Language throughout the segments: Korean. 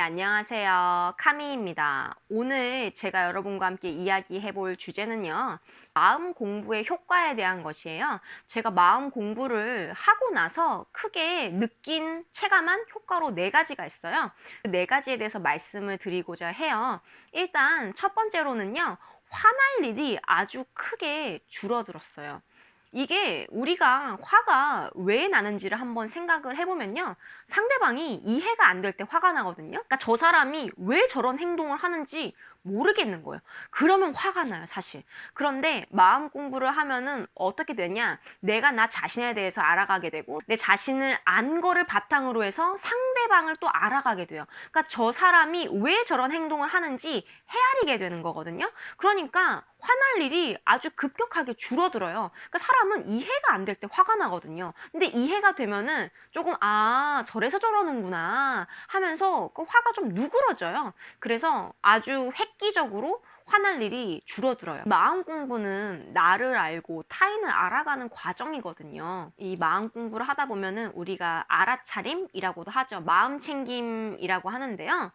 안녕하세요. 카미입니다. 오늘 제가 여러분과 함께 이야기해 볼 주제는요. 마음 공부의 효과에 대한 것이에요. 제가 마음 공부를 하고 나서 크게 느낀 체감한 효과로 네 가지가 있어요. 그 네 가지에 대해서 말씀을 드리고자 해요. 일단 첫 번째로는요. 화날 일이 아주 크게 줄어들었어요. 이게 우리가 화가 왜 나는지를 한번 생각을 해보면요. 상대방이 이해가 안 될 때 화가 나거든요. 그러니까 저 사람이 왜 저런 행동을 하는지 모르겠는 거예요. 그러면 화가 나요, 사실. 그런데 마음 공부를 하면은 어떻게 되냐? 내가 나 자신에 대해서 알아가게 되고 내 자신을 안 거를 바탕으로 해서 상대방을 또 알아가게 돼요. 그러니까 저 사람이 왜 저런 행동을 하는지 헤아리게 되는 거거든요. 그러니까 화날 일이 아주 급격하게 줄어들어요. 그러니까 사람은 이해가 안 될 때 화가 나거든요. 근데 이해가 되면은 조금 저래서 저러는구나 하면서 그 화가 좀 누그러져요. 그래서 아주 획기적으로 화날 일이 줄어들어요. 마음 공부는 나를 알고 타인을 알아가는 과정이거든요. 이 마음 공부를 하다 보면은 우리가 알아차림이라고도 하죠. 마음 챙김이라고 하는데요.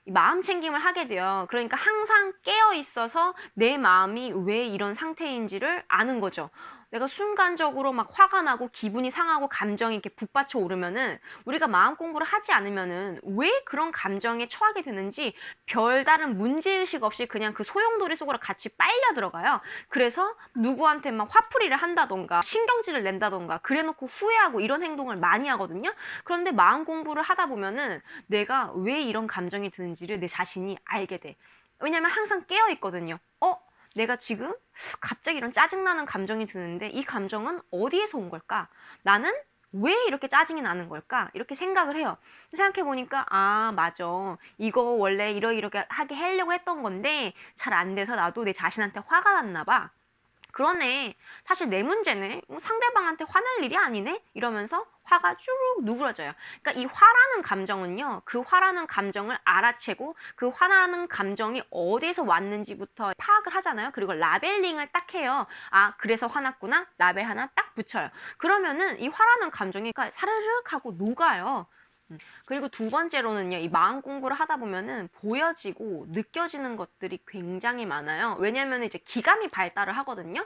이 마음 챙김을 하게 돼요. 그러니까 항상 깨어 있어서 내 마음이 왜 이런 상태인지를 아는 거죠. 내가 순간적으로 막 화가 나고 기분이 상하고 감정이 이렇게 북받쳐 오르면은 우리가 마음 공부를 하지 않으면은 왜 그런 감정에 처하게 되는지 별다른 문제의식 없이 그냥 그 소용돌이 속으로 같이 빨려 들어가요. 그래서 누구한테 막 화풀이를 한다던가 신경질을 낸다던가 그래놓고 후회하고 이런 행동을 많이 하거든요. 그런데 마음 공부를 하다 보면은 내가 왜 이런 감정이 드는지를 내 자신이 알게 돼. 왜냐면 항상 깨어 있거든요. 내가 지금 갑자기 이런 짜증나는 감정이 드는데 이 감정은 어디에서 온 걸까? 나는 왜 이렇게 짜증이 나는 걸까? 이렇게 생각을 해요. 생각해 보니까 맞아. 이거 원래 이러이렇게 하게 하려고 했던 건데 잘 안 돼서 나도 내 자신한테 화가 났나 봐. 그러네. 사실 내 문제네. 상대방한테 화낼 일이 아니네. 이러면서 화가 쭉 누그러져요. 그러니까 이 화라는 감정은요. 그 화라는 감정을 알아채고 그 화라는 감정이 어디에서 왔는지부터 파악을 하잖아요. 그리고 라벨링을 딱 해요. 그래서 화났구나. 라벨 하나 딱 붙여요. 그러면은 이 화라는 감정이 사르륵 하고 녹아요. 그리고 두 번째로는요, 이 마음 공부를 하다 보면은 보여지고 느껴지는 것들이 굉장히 많아요. 왜냐면 이제 기감이 발달을 하거든요.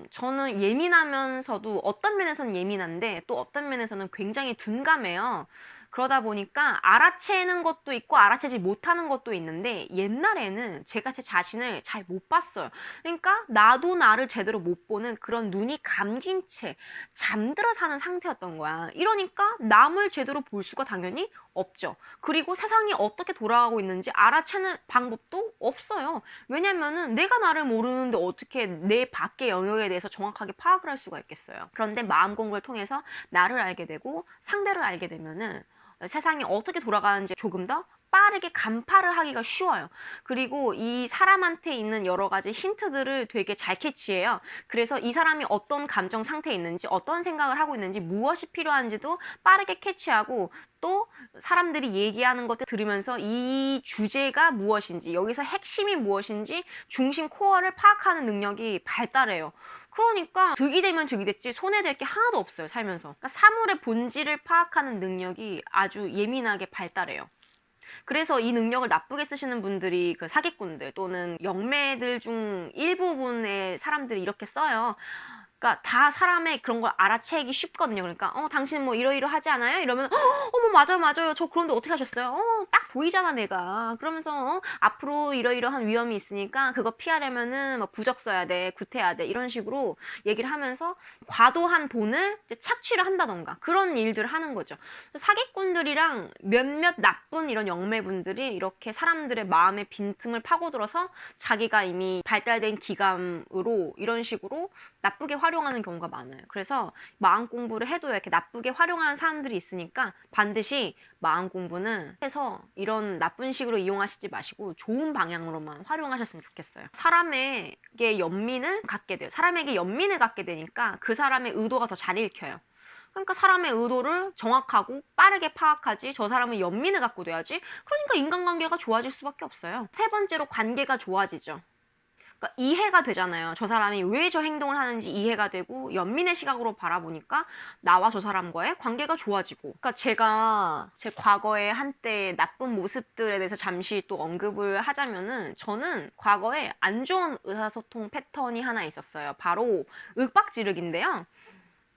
저는 예민하면서도 어떤 면에서는 예민한데 또 어떤 면에서는 굉장히 둔감해요. 그러다 보니까 알아채는 것도 있고 알아채지 못하는 것도 있는데 옛날에는 제가 제 자신을 잘 못 봤어요. 그러니까 나도 나를 제대로 못 보는 그런 눈이 감긴 채 잠들어 사는 상태였던 거야. 이러니까 남을 제대로 볼 수가 당연히 없죠. 그리고 세상이 어떻게 돌아가고 있는지 알아채는 방법도 없어요. 왜냐면은 내가 나를 모르는데 어떻게 내 밖의 영역에 대해서 정확하게 파악을 할 수가 있겠어요. 그런데 마음 공부를 통해서 나를 알게 되고 상대를 알게 되면은 세상이 어떻게 돌아가는지 조금 더 빠르게 간파를 하기가 쉬워요. 그리고 이 사람한테 있는 여러 가지 힌트들을 되게 잘 캐치해요. 그래서 이 사람이 어떤 감정 상태에 있는지, 어떤 생각을 하고 있는지, 무엇이 필요한지도 빠르게 캐치하고 또 사람들이 얘기하는 것들 들으면서 이 주제가 무엇인지, 여기서 핵심이 무엇인지 중심 코어를 파악하는 능력이 발달해요. 그러니까 득이 되면 득이 됐지 손해 될 게 하나도 없어요, 살면서. 그러니까 사물의 본질을 파악하는 능력이 아주 예민하게 발달해요. 그래서 이 능력을 나쁘게 쓰시는 분들이 그 사기꾼들 또는 영매들 중 일부분의 사람들이 이렇게 써요. 그러니까 다 사람의 그런 걸 알아채기 쉽거든요. 그러니까 당신 뭐 이러이러하지 않아요? 이러면 어머 맞아요. 저 그런데 어떻게 하셨어요? 딱 보이잖아 내가. 그러면서 앞으로 이러이러한 위험이 있으니까 그거 피하려면은 뭐 부적 써야 돼, 구태해야 돼 이런 식으로 얘기를 하면서 과도한 돈을 이제 착취를 한다던가 그런 일들을 하는 거죠. 사기꾼들이랑 몇몇 나쁜 이런 영매분들이 이렇게 사람들의 마음의 빈틈을 파고들어서 자기가 이미 발달된 기감으로 이런 식으로 나쁘게 활용하는 경우가 많아요. 그래서 마음 공부를 해도 이렇게 나쁘게 활용하는 사람들이 있으니까 반드시 마음 공부는 해서 이런 나쁜 식으로 이용하시지 마시고 좋은 방향으로만 활용하셨으면 좋겠어요. 사람에게 연민을 갖게 돼요. 사람에게 연민을 갖게 되니까 그 사람의 의도가 더 잘 읽혀요. 그러니까 사람의 의도를 정확하고 빠르게 파악하지 저 사람은 연민을 갖고 돼야지. 그러니까 인간관계가 좋아질 수밖에 없어요. 세 번째로 관계가 좋아지죠. 그러니까 이해가 되잖아요. 저 사람이 왜 저 행동을 하는지 이해가 되고 연민의 시각으로 바라보니까 나와 저 사람과의 관계가 좋아지고. 그러니까 제가 제 과거의 한때 나쁜 모습들에 대해서 잠시 또 언급을 하자면은 저는 과거에 안 좋은 의사소통 패턴이 하나 있었어요. 바로 윽박지르기인데요.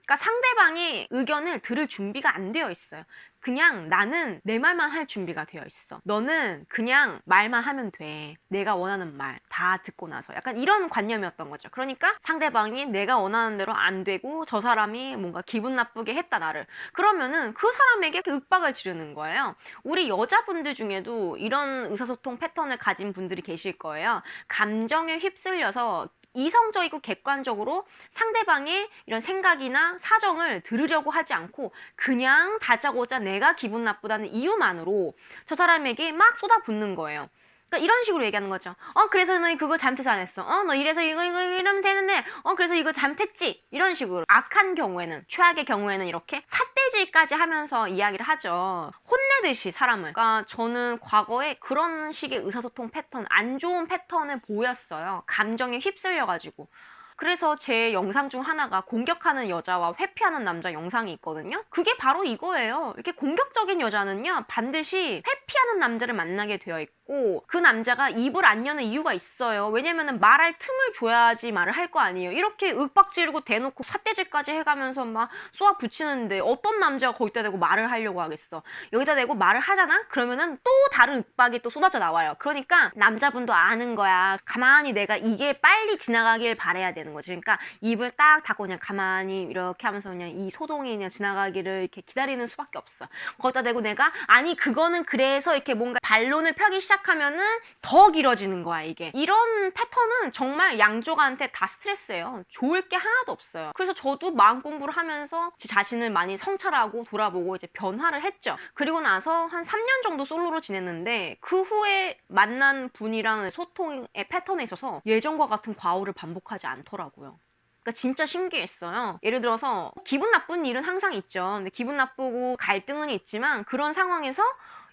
그러니까 상대방이 의견을 들을 준비가 안 되어 있어요. 그냥 나는 내 말만 할 준비가 되어 있어. 너는 그냥 말만 하면 돼. 내가 원하는 말 다 듣고 나서. 약간 이런 관념이었던 거죠. 그러니까 상대방이 내가 원하는 대로 안 되고 저 사람이 뭔가 기분 나쁘게 했다 나를. 그러면은 그 사람에게 윽박을 지르는 거예요. 우리 여자분들 중에도 이런 의사소통 패턴을 가진 분들이 계실 거예요. 감정에 휩쓸려서 이성적이고 객관적으로 상대방의 이런 생각이나 사정을 들으려고 하지 않고 그냥 다짜고짜 내가 기분 나쁘다는 이유만으로 저 사람에게 막 쏟아붓는 거예요. 그러니까 이런 식으로 얘기하는 거죠. 그래서 너 그거 잘못해서 안 했어. 너 이래서 이거 이러면 되는데 그래서 이거 잘못했지. 이런 식으로 악한 경우에는, 최악의 경우에는 이렇게 삿대질까지 하면서 이야기를 하죠. 혼내듯이 사람을. 그러니까 저는 과거에 그런 식의 의사소통 패턴, 안 좋은 패턴을 보였어요. 감정에 휩쓸려가지고. 그래서 제 영상 중 하나가 공격하는 여자와 회피하는 남자 영상이 있거든요. 그게 바로 이거예요. 이렇게 공격적인 여자는요, 반드시 회피하는 남자를 만나게 되어 있고 그 남자가 입을 안 여는 이유가 있어요. 왜냐면은 말할 틈을 줘야지 말을 할 거 아니에요. 이렇게 윽박지르고 대놓고 삿대질까지 해가면서 막 쏘아 붙이는데 어떤 남자가 거기다 대고 말을 하려고 하겠어. 여기다 대고 말을 하잖아? 그러면은 또 다른 윽박이 또 쏟아져 나와요. 그러니까 남자분도 아는 거야. 가만히 내가 이게 빨리 지나가길 바라야 되는 거지. 그러니까 입을 딱 닫고 그냥 가만히 이렇게 하면서 그냥 이 소동이 그냥 지나가기를 이렇게 기다리는 수밖에 없어. 거기다 대고 내가 아니 그거는 그래서 이렇게 뭔가 반론을 펴기 시작하면은 더 길어지는 거야 이게. 이런 패턴은 정말 양쪽한테 다 스트레스예요. 좋을 게 하나도 없어요. 그래서 저도 마음 공부를 하면서 제 자신을 많이 성찰하고 돌아보고 이제 변화를 했죠. 그리고 나서 한 3년 정도 솔로로 지냈는데 그 후에 만난 분이랑 소통의 패턴에 있어서 예전과 같은 과오를 반복하지 않더라고요. 그러니까 진짜 신기했어요. 예를 들어서 기분 나쁜 일은 항상 있죠. 근데 기분 나쁘고 갈등은 있지만 그런 상황에서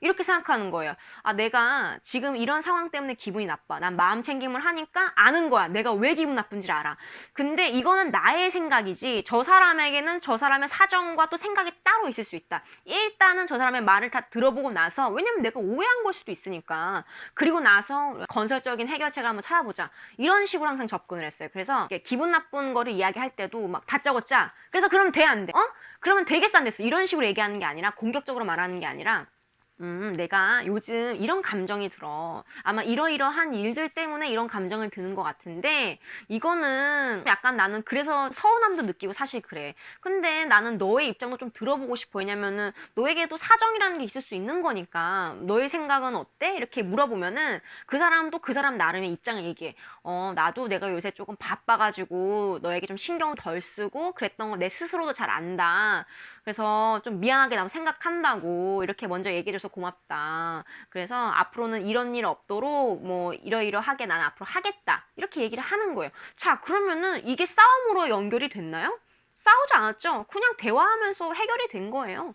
이렇게 생각하는 거예요. 아, 내가 지금 이런 상황 때문에 기분이 나빠. 난 마음 챙김을 하니까 아는 거야. 내가 왜 기분 나쁜지를 알아. 근데 이거는 나의 생각이지 저 사람에게는 저 사람의 사정과 또 생각이 따로 있을 수 있다. 일단은 저 사람의 말을 다 들어보고 나서, 왜냐면 내가 오해한 걸 수도 있으니까, 그리고 나서 건설적인 해결책을 한번 찾아보자. 이런 식으로 항상 접근을 했어요. 그래서 기분 나쁜 거를 이야기할 때도 막 다짜고짜 그래서 그러면 돼 안 돼? 그러면 되겠어 안 됐어? 이런 식으로 얘기하는 게 아니라, 공격적으로 말하는 게 아니라 내가 요즘 이런 감정이 들어. 아마 이러이러한 일들 때문에 이런 감정을 드는 것 같은데, 이거는 약간 나는 그래서 서운함도 느끼고 사실 그래. 근데 나는 너의 입장도 좀 들어보고 싶어. 왜냐면은 너에게도 사정이라는 게 있을 수 있는 거니까. 너의 생각은 어때? 이렇게 물어보면은 그 사람도 그 사람 나름의 입장을 얘기해. 나도 내가 요새 조금 바빠가지고 너에게 좀 신경 덜 쓰고 그랬던 거 내 스스로도 잘 안다. 그래서 좀 미안하게 나도 생각한다고 이렇게 먼저 얘기해줘서 고맙다. 그래서 앞으로는 이런 일 없도록 뭐 이러이러하게 나는 앞으로 하겠다. 이렇게 얘기를 하는 거예요. 자, 그러면은 이게 싸움으로 연결이 됐나요? 싸우지 않았죠? 그냥 대화하면서 해결이 된 거예요.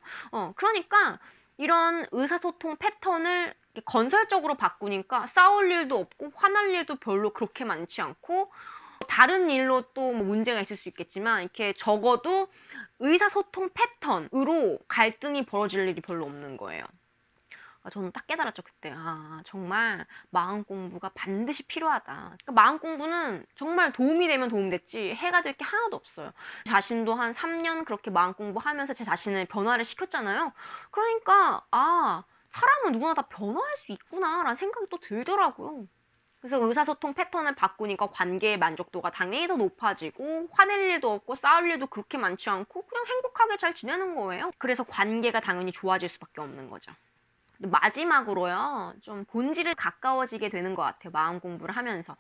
그러니까 이런 의사소통 패턴을 건설적으로 바꾸니까 싸울 일도 없고 화날 일도 별로 그렇게 많지 않고, 다른 일로 또 뭐 문제가 있을 수 있겠지만 이렇게 적어도 의사소통 패턴으로 갈등이 벌어질 일이 별로 없는 거예요. 저는 딱 깨달았죠 그때. 정말 마음 공부가 반드시 필요하다. 그러니까 마음 공부는 정말 도움이 되면 도움됐지 해가 될 게 하나도 없어요. 자신도 한 3년 그렇게 마음 공부하면서 제 자신을 변화를 시켰잖아요. 그러니까 사람은 누구나 다 변화할 수 있구나 라는 생각이 또 들더라고요. 그래서 의사소통 패턴을 바꾸니까 관계의 만족도가 당연히 더 높아지고 화낼 일도 없고 싸울 일도 그렇게 많지 않고 그냥 행복하게 잘 지내는 거예요. 그래서 관계가 당연히 좋아질 수밖에 없는 거죠. 마지막으로요, 좀 본질에 가까워지게 되는 것 같아요. 마음 공부를 하면서.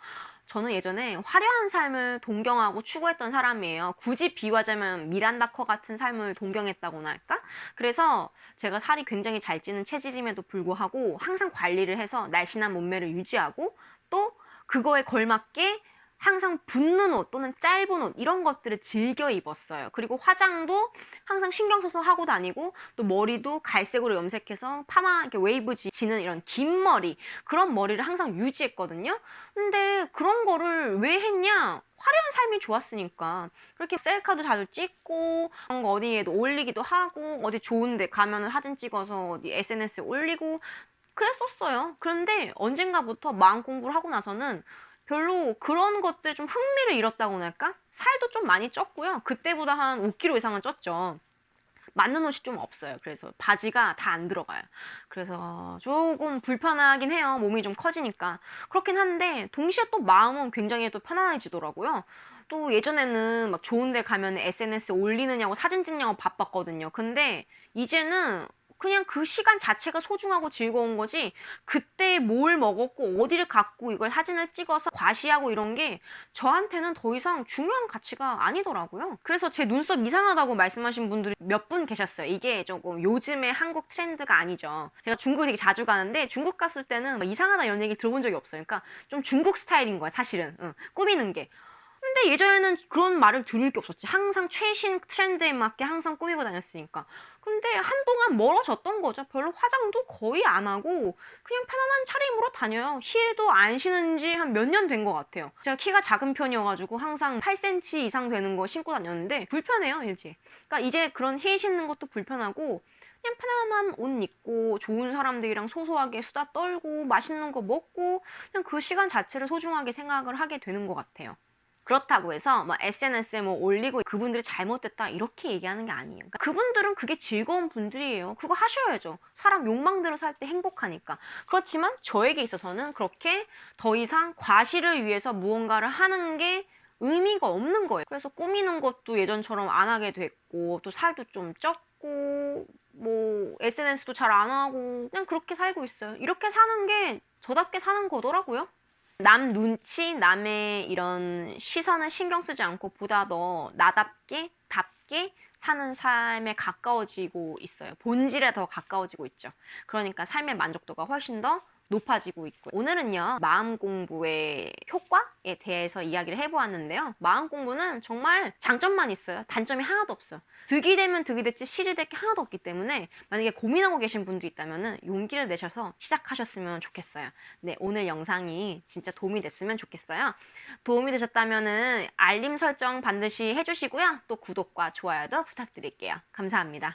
저는 예전에 화려한 삶을 동경하고 추구했던 사람이에요. 굳이 비유하자면 미란다 커 같은 삶을 동경했다고나 할까? 그래서 제가 살이 굉장히 잘 찌는 체질임에도 불구하고 항상 관리를 해서 날씬한 몸매를 유지하고 또 그거에 걸맞게 항상 붙는 옷 또는 짧은 옷 이런 것들을 즐겨 입었어요. 그리고 화장도 항상 신경 써서 하고 다니고 또 머리도 갈색으로 염색해서 파마 이렇게 웨이브 지는 이런 긴 머리 그런 머리를 항상 유지했거든요. 근데 그런 거를 왜 했냐? 화려한 삶이 좋았으니까. 그렇게 셀카도 자주 찍고 그런 거 어디에도 올리기도 하고 어디 좋은 데 가면은 사진 찍어서 어디 SNS에 올리고 그랬었어요. 그런데 언젠가부터 마음 공부를 하고 나서는 별로 그런 것들 좀 흥미를 잃었다고나 할까? 살도 좀 많이 쪘고요. 그때보다 한 5kg 이상은 쪘죠. 맞는 옷이 좀 없어요. 그래서 바지가 다 안 들어가요. 그래서 조금 불편하긴 해요. 몸이 좀 커지니까. 그렇긴 한데 동시에 또 마음은 굉장히 또 편안해지더라고요. 또 예전에는 막 좋은 데 가면 SNS에 올리느냐고 사진 찍느냐고 바빴거든요. 근데 이제는 그냥 그 시간 자체가 소중하고 즐거운 거지 그때 뭘 먹었고 어디를 갔고 이걸 사진을 찍어서 과시하고 이런 게 저한테는 더 이상 중요한 가치가 아니더라고요. 그래서 제 눈썹 이상하다고 말씀하신 분들이 몇 분 계셨어요. 이게 조금 요즘의 한국 트렌드가 아니죠. 제가 중국 되게 자주 가는데 중국 갔을 때는 막 이상하다 이런 얘기 들어본 적이 없어요. 그러니까 좀 중국 스타일인 거야 사실은. 꾸미는 게. 근데 예전에는 그런 말을 들을 게 없었지. 항상 최신 트렌드에 맞게 항상 꾸미고 다녔으니까. 근데 한동안 멀어졌던 거죠. 별로 화장도 거의 안 하고 그냥 편안한 차림으로 다녀요. 힐도 안 신은 지 한 몇 년 된 것 같아요. 제가 키가 작은 편이어가지고 항상 8cm 이상 되는 거 신고 다녔는데 불편해요, 이제. 그러니까 이제 그런 힐 신는 것도 불편하고 그냥 편안한 옷 입고 좋은 사람들이랑 소소하게 수다 떨고 맛있는 거 먹고 그냥 그 시간 자체를 소중하게 생각을 하게 되는 것 같아요. 그렇다고 해서 뭐 SNS에 뭐 올리고 그분들이 잘못됐다 이렇게 얘기하는 게 아니에요. 그러니까 그분들은 그게 즐거운 분들이에요. 그거 하셔야죠. 사람 욕망대로 살 때 행복하니까. 그렇지만 저에게 있어서는 그렇게 더 이상 과시를 위해서 무언가를 하는 게 의미가 없는 거예요. 그래서 꾸미는 것도 예전처럼 안 하게 됐고 또 살도 좀 쪘고 뭐 SNS도 잘 안 하고 그냥 그렇게 살고 있어요. 이렇게 사는 게 저답게 사는 거더라고요. 남 눈치, 남의 이런 시선을 신경 쓰지 않고 보다 더 나답게, 답게 사는 삶에 가까워지고 있어요. 본질에 더 가까워지고 있죠. 그러니까 삶의 만족도가 훨씬 더 높아지고 있고 오늘은요 마음 공부의 효과에 대해서 이야기를 해보았는데요. 마음 공부는 정말 장점만 있어요. 단점이 하나도 없어요. 득이 되면 득이 됐지 실이 될 게 하나도 없기 때문에 만약에 고민하고 계신 분들이 있다면 용기를 내셔서 시작하셨으면 좋겠어요. 네, 오늘 영상이 진짜 도움이 됐으면 좋겠어요. 도움이 되셨다면 알림 설정 반드시 해주시고요. 또 구독과 좋아요도 부탁드릴게요. 감사합니다.